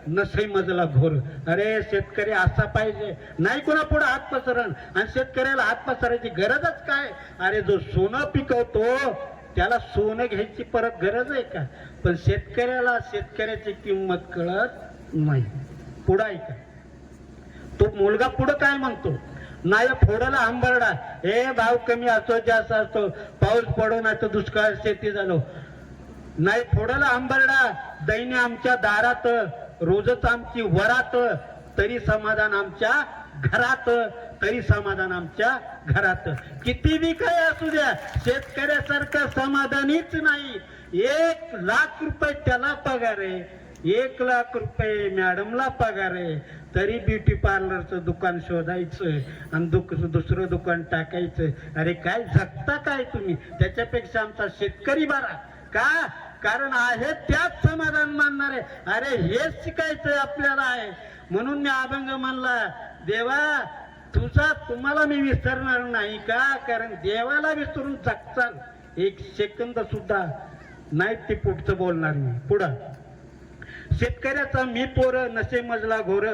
नसे मजला घोर. अरे शेतकरी असा पाहिजे, नाही कोणा पुढे हात पसरण, आणि शेतकऱ्याला हात पसरायची गरजच काय. अरे जो सोनं पिकवतो त्याला सोनं घ्यायची परत गरज आहे का. पण शेतकऱ्याला शेतकऱ्याची किंमत कळत नाही. पुढे ऐका तो मुलगा पुढे काय म्हणतो, नाही फोडला आंबरडा हे भाव कमी असतो जास्त असतो पाऊस पडो ना तर दुष्काळ शेती झालो. नाही फोडला आंबरडा दैन्य आमच्या दारात रोजच आमची वरात तरी समाधान आमच्या घरात तरी समाधान आमच्या घरात. किती बी काय असू द्या शेतकऱ्यासारखं समाधानीच नाही. 1,00,000 रुपये त्याला पगार आहे, 1,00,000 रुपये मॅडमला पगार आहे, तरी ब्युटी पार्लरचं दुकान शोधायचं आणि दुसरं दुकान टाकायचं. अरे काय जगता काय तुम्ही. त्याच्यापेक्षा आमचा शेतकरी बरा का, कारण आहे त्याच समाधान मानणारे. अरे हेच शिकायचं आपल्याला आहे. म्हणून मी अभंग म्हणला, देवा तुझा तुम्हाला मी विसरणार नाही का, कारण देवाला विसरून जगचाल एक सेकंद सुद्धा नाही ते पुढचं बोलणार मी. पुढं शेतकऱ्याचा मी पोर नसे मजला घोर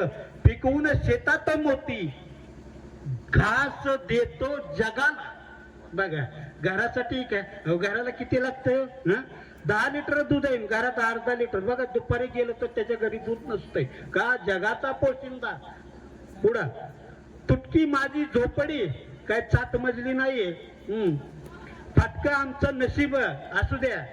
पिकवून शेतात मोती घास देतो जगाला. बघा घरासाठी काय, घराला किती लागतं, 10 लिटर दूध आहे, घरात अर्धा लिटर. बघा दुपारी गेलं तर त्याच्या घरी दूध नसतंय का, जगाचा पोशिंदा. पुढं तुटकी माझी झोपडी काय 7 मजली नाहीये, फाटका आमचं नशीब असू द्या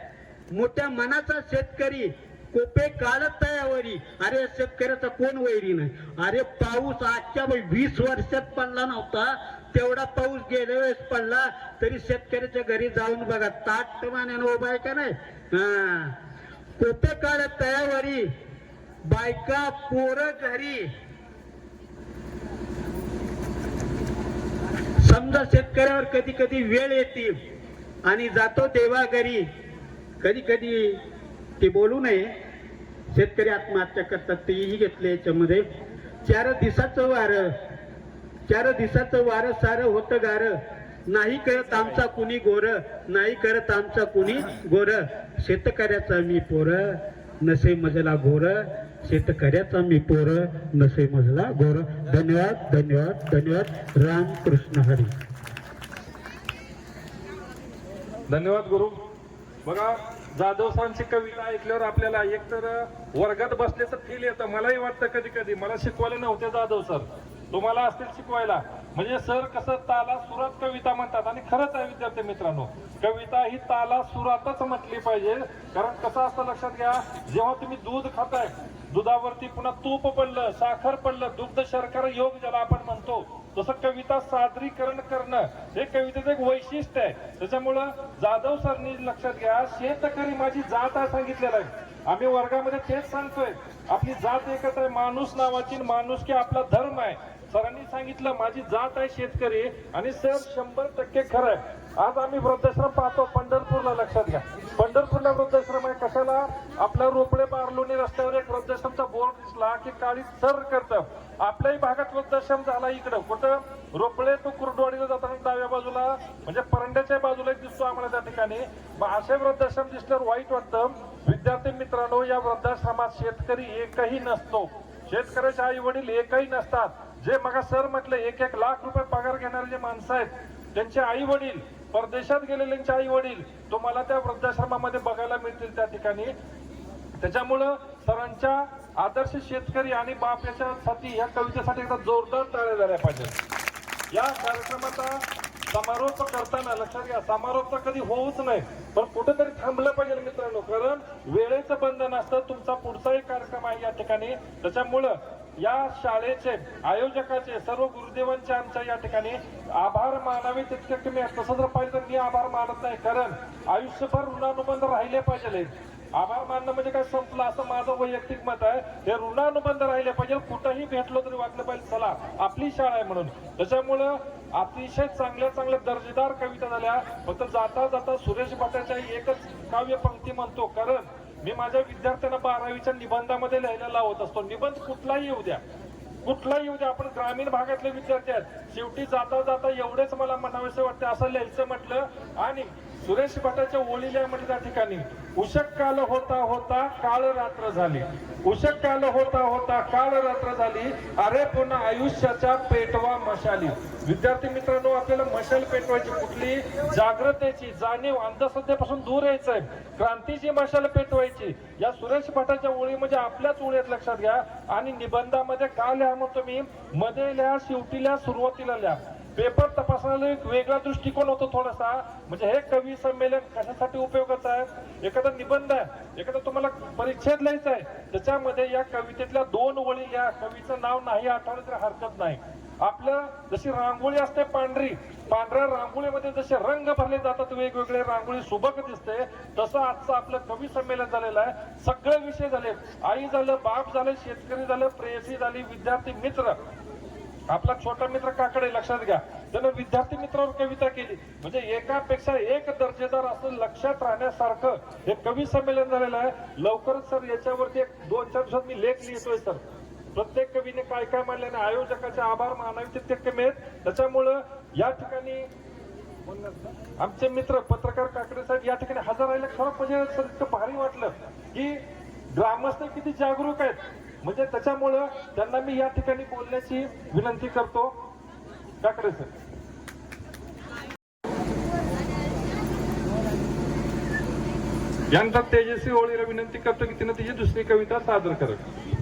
मोठ्या मनाचा शेतकरी कोपे काढत तयावरी. अरे शेतकऱ्याचा कोण वैरी नाही. अरे पाऊस आजच्या 20 वर्षात पडला नव्हता तेवढा पाऊस गेल्या वेळेस पडला तरी शेतकऱ्याच्या घरी जाऊन बघा ताट मान्यानं उभा आहे का नाही. कोपे काढत तयावरी बायका पोरं घरी. समजा शेतकऱ्यावर कधी कधी वेळ येते आणि जातो देवा घरी. कधी कधी ते बोलू नये, शेतकरी आत्महत्या करतात तेही घेतले याच्यामध्ये. 4 दिवसाचं वारं सारं होतं गार नाही करत आमचा कुणी गोर नाही करत आमचा कुणी गोर. शेतकऱ्याचा मी पोर नसे मजला घोर शेतकऱ्याचा मी पोर नसे मजला घोर. धन्यवाद धन्यवाद धन्यवाद. रामकृष्ण हरी. धन्यवाद गुरु. बघा जाधव सरांची कविता ऐकल्यावर आपल्याला एकतर वर्गात बसल्याचं फील येतं. मलाही वाटतं कधी कधी मला शिकवायला नव्हते जाधव सर, तुम्हाला असतील शिकवायला. म्हणजे सर कसं ताला सुरात कविता म्हणतात आणि खरंच आहे विद्यार्थी मित्रांनो, कविता ही ताला सुरातच म्हटली पाहिजे. कारण कसं असतं लक्षात घ्या, जेव्हा तुम्ही दूध खाताय दुधावरती पुन्हा तूप पडलं साखर पडलं दुग्ध शर्करा योग ज्याला आपण म्हणतो, तसं कविता सादरीकरण करणं हे कवितेचं एक वैशिष्ट्य आहे. त्याच्यामुळं जाधव सरनी लक्षात घ्या शेतकरी माझी जात आहे सांगितलेलं आहे. आम्ही वर्गामध्ये तेच सांगतोय आपली जात एकच आहे, माणूस नावाची माणूस की आपला धर्म आहे. सरांनी सांगितलं माझी जात आहे शेतकरी आणि सर 100% खरं आहे. आज आम्ही वृद्धाश्रम पाहतो पंढरपूरला. लक्षात घ्या पंढरपूरला वृद्धाश्रम आहे. कशाला, आपल्या रोपळे बारलोणी रस्त्यावर एक वृद्धाश्रमचा बोर्ड दिसला की काळी सर करतं. आपल्याही भागात वृद्धाश्रम झाला इकडं कुठं रोपळे तो कुर्डवाडीला जाताना डाव्या बाजूला म्हणजे परंड्याच्या बाजूला एक दिसतो आम्हाला त्या ठिकाणी. असे वृद्धाश्रम दिसल्यावर वाईट वाटतं. विद्यार्थी मित्रांनो या वृद्धाश्रमात शेतकरी एकही नसतो. शेतकऱ्याचे आई वडील एकही नसतात. जे मग सर म्हटलं 1-1 लाख रुपये पगार घेणारे जे माणसं आहेत, त्यांचे आई वडील, परदेशात गेलेल्यांचे आई वडील तुम्हाला त्या वृद्धाश्रमामध्ये बघायला मिळतील त्या ठिकाणी. त्याच्यामुळं सरांच्या आदर्श शेतकरी आणि बाप याच्यासाठी या कवितेसाठी एकदा जोरदार टाळ्या झाल्या पाहिजेत. या कार्यक्रमाचा समारोप करताना लक्षात घ्या, समारोप तर कधी होऊच नाही, पण कुठेतरी थांबलं पाहिजे मित्रांनो, कारण वेळेचं बंधन असतं. तुमचा पुढचाही कार्यक्रम आहे या ठिकाणी. त्याच्यामुळं या शाळेचे आयोजकाचे सर्व गुरुदेवांचे आमच्या या ठिकाणी आभार मानावे तितके कमी आहे. तसं जर पाहिजे तर मी आभार मानत नाही, कारण आयुष्यभर ऋणानुबंध राहिले पाहिजे. आभार मानणं म्हणजे काय संपलं असं माझं वैयक्तिक मत आहे. हे ऋणानुबंध राहिले पाहिजे. कुठंही भेटलो तरी वाटलं पाहिजे चला आपली शाळा आहे म्हणून. त्याच्यामुळं अतिशय चांगल्या चांगल्या दर्जेदार कविता झाल्या. फक्त जाता जाता सुरेश भटाच्या एकच काव्य पंक्ती म्हणतो, कारण मी माझ्या विद्यार्थ्यांना 12वीच्या निबंधामध्ये लिहायला लावत असतो. निबंध कुठलाही येऊ द्या, कुठलाही येऊ द्या. आपण ग्रामीण भागातले विद्यार्थी आहेत. शेवटी जाता जाता एवढेच मला म्हणावेसे वाटते, असं लिहायचं म्हटलं. आणि सुरेश भटाच्या ओळीला म्हटलं त्या ठिकाणी, उशक काल होता होता काळ रात्र झाली, उशक काल होता होता काळ रात्र झाली, अरे पुन्हा आयुष्याच्या पेटवा मशाली. विद्यार्थी मित्रांनो, आपल्याला मशाल पेटवायची, कुठली जागृतेची जाणीव, अंधश्रद्धेपासून दूर यायचंय, क्रांतीची मशाल पेटवायची. या सुरेश भटाच्या ओळी म्हणजे आपल्याच ओळी आहेत, लक्षात घ्या. आणि निबंधामध्ये का लिहा म्हणतो मी, मध्ये लिहा, शेवटी लिहा, सुरुवातीला लिहा. पेपर तपासण्याला एक वेगळा दृष्टिकोन होतो थोडासा. म्हणजे हे कवी संमेलन कशासाठी उपयोगाचं आहे, एखादा निबंध आहे, एखादा तुम्हाला परिच्छेद लिहायचा आहे, त्याच्यामध्ये या कवितेतल्या 2 ओळी लिहा. कवीचं नाव नाही आठवलं तरी हरकत नाही. आपलं जशी रांगोळी असते पांढरी, पांढऱ्या रांगोळीमध्ये जसे रंग भरले जातात, वेगवेगळे रांगोळी सुबक दिसते, तसं आजचं आपलं कवी संमेलन झालेलं आहे. सगळे विषय झाले, आई झालं, बाप झालं, शेतकरी झालं, प्रेयसी झाली, विद्यार्थी मित्र. आपला छोटा मित्र काकडे, लक्षात घ्या, त्यानं विद्यार्थी मित्रावर कविता केली. म्हणजे एकापेक्षा एक दर्जेदार असं लक्षात राहण्यासारखं हे कवी संमेलन झालेलं आहे. लवकरच सर याच्यावरती 2-4 दिवसात मी लेख लिहितोय सर. प्रत्येक कवीने काय काय मानल्याने आयोजकाचे आभार मानावे तितके कमी आहेत. त्याच्यामुळं या ठिकाणी आमचे मित्र पत्रकार काकडे साहेब या ठिकाणी हजर राहिले. खरं म्हणजे सर इतकं भारी वाटलं की ग्रामस्थ किती जागरूक आहेत. म्हणजे त्याच्यामुळं त्यांना मी या ठिकाणी बोलण्याची विनंती करतो. काकडे सर. यानंतर तेजस्वी ओळीला विनंती करतो की तिने तिची दुसरी कविता सादर करावी.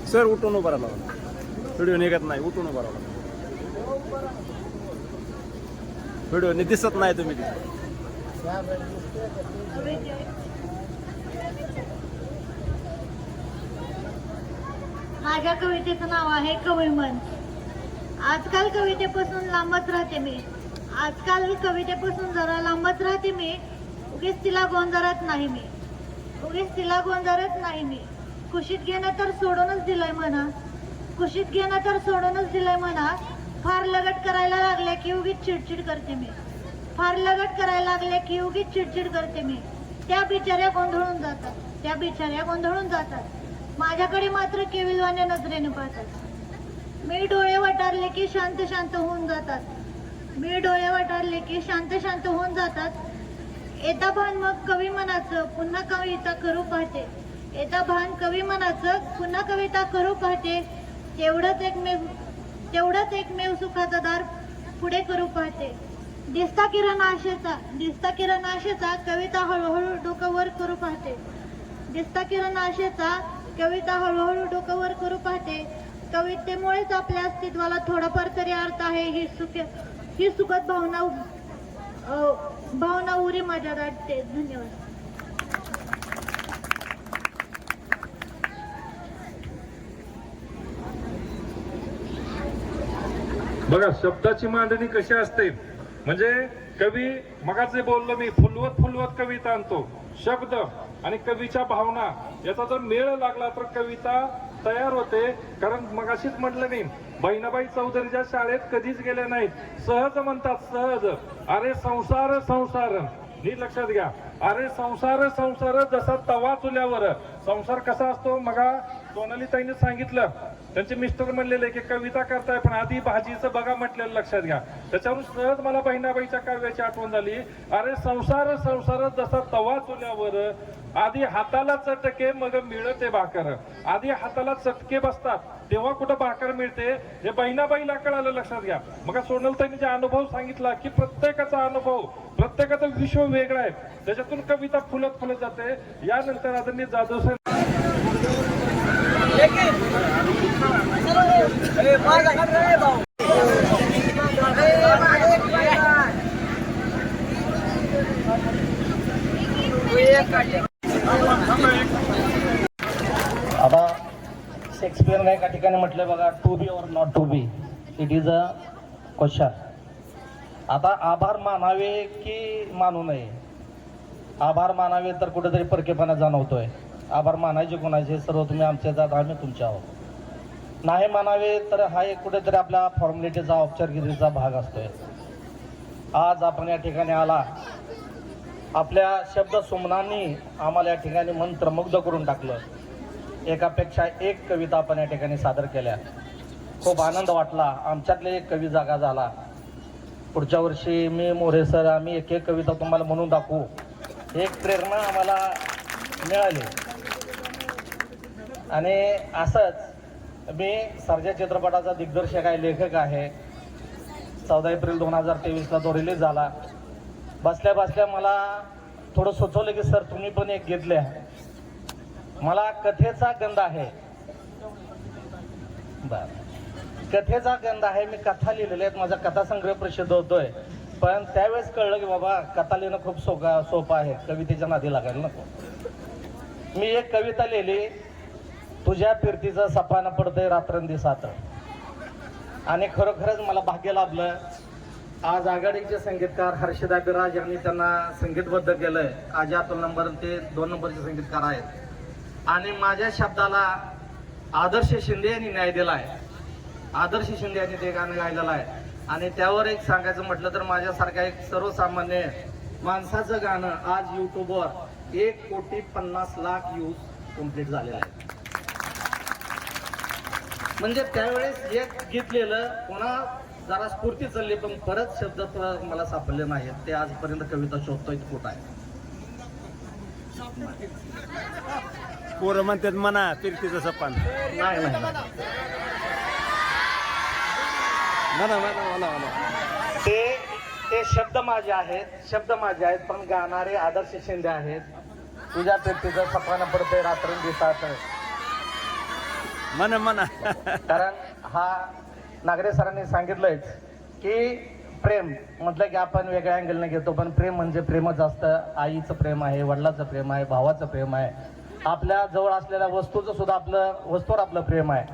सर उठून उभा राहा, व्हिडिओ निघत नाही, उठून उभा राहा. व्हिडिओ दिसत नाही तुम्ही. माझ्या कवितेचं नाव आहे कविमन. आजकाल कवितेपासून लांबच राहते मी, आजकाल कवितेपासून जरा लांबच राहते मी. उगीच तिला गोंजारत नाही मी, उगीच तिला गोंजारत नाही मी. कुशीत घेणं तर सोडूनच दिलंय म्हणा, कुशीत घेणं तर सोडूनच दिलंय म्हणा. फार लगट करायला लागले की उगीच चिडचिड करते मी, फार लगट करायला लागले की उगीच चिडचिड करते मी. त्या बिचाऱ्या गोंधळून जातात, त्या बिचाऱ्या गोंधळून जातात. माझ्याकडे मात्र केविलवाण्या नजरेने पाहतात. मी डोळे वटारले की शांत शांत होऊन जातात, मी डोळे वटारले की शांत शांत होऊन जातात. येता भान मग कवी मनाचं पुन्हा कविता करू पाहते, येता भान कवी मनाचं पुन्हा कविता करू पाहते. तेवढंच एकमेव सुखाचा दार पुढे करू पाहते. दिसता किरण आशेचा कविता हळूहळू डोकं वर करू पाहते, दिसता किरण आशेचा कविता हळूहळू डोकं वर करू पाहते. कवितेमुळेच आपल्या अस्तित्वाला थोडाफार तरी अर्थ आहे. ही सुखद भावना उरी माझ्या दाटते. धन्यवाद. बघा शब्दाची मांडणी कशी असते. म्हणजे कवी मगाचे बोललो मी, फुलवत फुलवत कविता आणतो. शब्द आणि कवीच्या भावना याचा जर मेळ लागला तर कविता तयार होते. कारण मगाशीच म्हटलं मी, बहिणाबाई चौधरीच्या शाळेत कधीच गेले नाहीत. सहज म्हणतात, सहज. अरे संसार संसार, नीट लक्षात घ्या. अरे संसार संसार जसा तवा चुल्यावर. संसार कसा असतो, मगा सोनाली ताईने सांगितलं. त्यांचे मिस्टर म्हणलेले की कविता करताय पण आधी भाजीचं बघा म्हटलेलं, लक्षात घ्या. त्याच्यावरून सहज मला बहिणाबाईच्या काव्याची आठवण झाली. अरे संसार संसार जसा तवा चुल्यावर, आधी हाताला चटके मग मिळते भाकर. आधी हाताला चटके बसतात तेव्हा कुठं भाकर मिळते हे बहिणाबाईला कळालं, लक्षात घ्या. मग सोनलताईंनी जे अनुभव सांगितला की प्रत्येकाचा अनुभव, प्रत्येकाचं विश्व वेगळं आहे, त्याच्यातून कविता फुलत फुलत जाते. यानंतर आदरणीय जाधव साहेब आता शेक्सपियरने एका ठिकाणी म्हटलं बघा, टू बी और not to be it is a question. आता आभार मानावे की मानू नये? आभार मानावे तर कुठेतरी परकेपणा जाणवतोय. आभार मानायचे कोणाचे? सर्व तुम्ही आमचे आहात, आम्ही तुमचे आहोत. नाही मानावे तर हा एक कुठेतरी आपल्या फॉर्मॅलिटीचा, औपचारिकतेचा भाग असतोय. आज आपण या ठिकाणी आला, आपल्या शब्द सुमनांनी आम्हाला या ठिकाणी मंत्रमुग्ध करून टाकलं. एकापेक्षा एक कविता आपण या ठिकाणी सादर केल्या. खूप आनंद वाटला. आमच्यातले एक कवी जागा झाला. पुढच्या वर्षी मी, मोरे सर, आम्ही एक एक कविता तुम्हाला म्हणून दाखवू, एक प्रेरणा आम्हाला मिळाली. आणि असंच मी सर्जा चित्रपटाचा दिग्दर्शक आहे, लेखक आहे. 14 एप्रिल 2023ला तो रिलीज झाला. बसल्या बसल्या मला थोडं सुचवलं की सर तुम्ही पण एक घेतले. मला कथेचा गंध आहे. बर, कथेचा गंध आहे. मी कथा लिहिलेल्या आहेत, माझा कथासंग्रह प्रसिद्ध होतोय. पण त्यावेळेस कळलं की बाबा कथा लिहिणं खूप सोपं आहे, कवितेच्या नादी लागायला नको. मी एक कविता लिहिली, तुझ्या फिरतीचं सपानं पडतंय रात्रंदिवसात. आणि खरोखरच मला भाग्य लाभलं. आज आघाडीचे संगीतकार हर्षद अभिराज यांनी त्यांना संगीतबद्ध केलंय. आज अतुल नंबर ते 2 नंबरचे संगीतकार आहेत. आणि माझ्या शब्दाला आदर्श शिंदे यांनी न्याय दिला आहे. आदर्श शिंदे यांनी ते गाणं गायलेलं आहे. आणि त्यावर एक सांगायचं म्हटलं तर माझ्यासारख्या एक सर्वसामान्य माणसाचं गाणं आज यूट्यूबवर 1,50,00,000 व्ह्यूज कंप्लीट झालेलं आहे. म्हणजे त्यावेळेस एक घेतलेलं कोणा जरा स्फूर्ती चालली, पण परत शब्द मला सापडले नाहीत. ते आजपर्यंत कविता शोधतोय कुठं आहे. पोरं म्हणतात म्हणा फिरतीचं सपान. नाही नाही म्हणा. ते शब्द माझे आहेत, शब्द माझे आहेत, पण गाणारे आदर्श शिंदे आहेत. तुझ्या फिरतीचं सपान पडतंय रात्रंदिवसात. म्हणा कारण हा नागरे सरांनी सांगितलंच की प्रेम म्हटलं की आपण वेगळ्या अँगलने घेतो, पण प्रेम म्हणजे प्रेमच असतं. आईचं प्रेम आहे, वडिलाचं प्रेम आहे, भावाचं प्रेम आहे, आपल्या जवळ असलेल्या वस्तूचं सुद्धा वस्तूवर आपलं प्रेम आहे.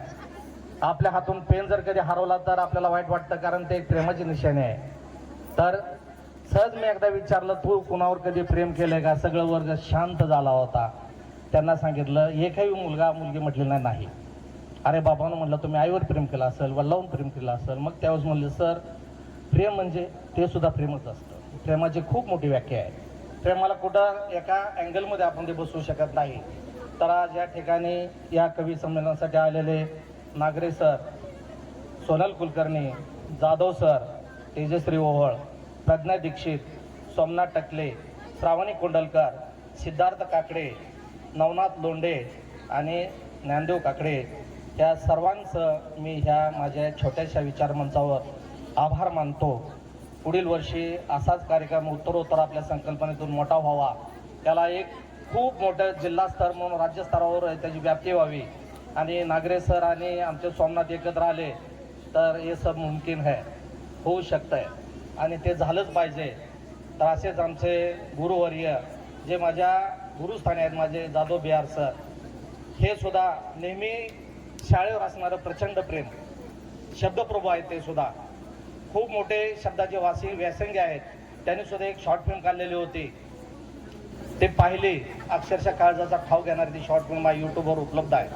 आपल्या हातून पेन जर कधी हरवला तर आपल्याला वाईट वाटतं, कारण ते एक प्रेमाची निशाणी आहे. तर सहज मी एकदा विचारलं, तू कुणावर कधी प्रेम केलंय का? सगळं वर्ग शांत झाला होता. त्यांना सांगितलं, एकही मुलगी म्हटलेला नाही. अरे बाबांनो म्हटलं, तुम्ही आईवर प्रेम केलं असेल, वडिलांवर प्रेम केलं असेल. मग त्यावेळेस म्हणले, सर प्रेम म्हणजे ते सुद्धा प्रेमच असतं. प्रेमाची खूप मोठी व्याख्या आहे. प्रेमाला कुठं एका अँगलमध्ये आपण ते बसवू शकत नाही. तर आज या ठिकाणी या कवी संमेलनासाठी आलेले नागरे सर, सोनल कुलकर्णी, जाधव सर, तेजश्री ओहळ, प्रज्ञा दीक्षित, सोमनाथ टकले, श्रावणी कोंडलकर, सिद्धार्थ काकडे, नवनाथ लोंढे आणि ज्ञानदेव काकडे, या सर्वांचं मी ह्या माझ्या छोट्याशा विचारमंचावर आभार मानतो. पुढील वर्षी असाच कार्यक्रम उत्तरोत्तर आपल्या संकल्पनेतून मोठा व्हावा, त्याला एक खूप मोठं जिल्हा स्तर म्हणून राज्यस्तरावर त्याची व्याप्ती व्हावी. आणि नागरे सर आणि आमचे सोमनाथ एकत्र आले तर हे सब मुमकिन है, होऊ शकतं आहे. आणि ते झालंच पाहिजे. तर असेच आमचे गुरुवर्य जे माझ्या गुरुस्थानी आहेत, माझे जाधव बिहार सर, हे सुद्धा नेहमी शाळेवर असणारं प्रचंड प्रेम, शब्दप्रभू आहेत. ते सुद्धा खूप मोठे शब्दाचे व्यासंगी आहेत. त्यांनी सुद्धा एक शॉर्ट फिल्म काढलेली होती, ते पाहिली. अक्षरशः काळजाचा ठाव घेणारी ती शॉर्ट फिल्म यूट्यूबवर उपलब्ध आहे.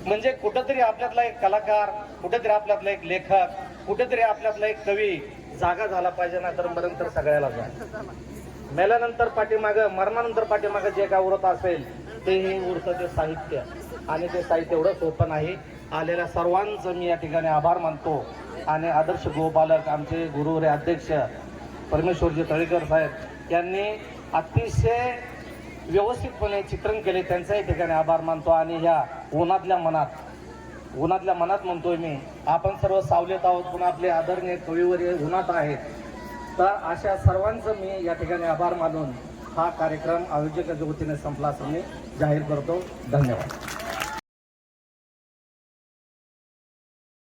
म्हणजे कुठंतरी आपल्यातला एक कलाकार, कुठेतरी आपल्यातला एक लेखक, कुठेतरी आपल्यातला एक कवी जागा झाला पाहिजे. ना तर मरणंतर सगळ्याला जाय, मेल्यानंतर पाठीमागं, मरणानंतर पाठीमागं जे काय उरत असेल ते हे उरतं ते साहित्य. आणि ते साहित्य एवढं सोपं नाही. आलेल्या सर्वांचं मी या ठिकाणी आभार मानतो. आणि आदर्श गोपालक आमचे गुरुवरे अध्यक्ष परमेश्वरजी तळेकर साहेब यांनी अतिशय व्यवस्थितपणे चित्रण केले त्यांचाही ठिकाणी आभार मानतो. आणि ह्या उन्हातल्या मनात म्हणतोय मी, आपण सर्व सावलेत आहोत पण आपले आदरणीय कविवर्य उन्हात आहेत. तर अशा सर्वांचं मी या ठिकाणी आभार मानून हा कार्यक्रम आयोजकाच्या वतीने संपला असं मी जाहीर करतो. धन्यवाद.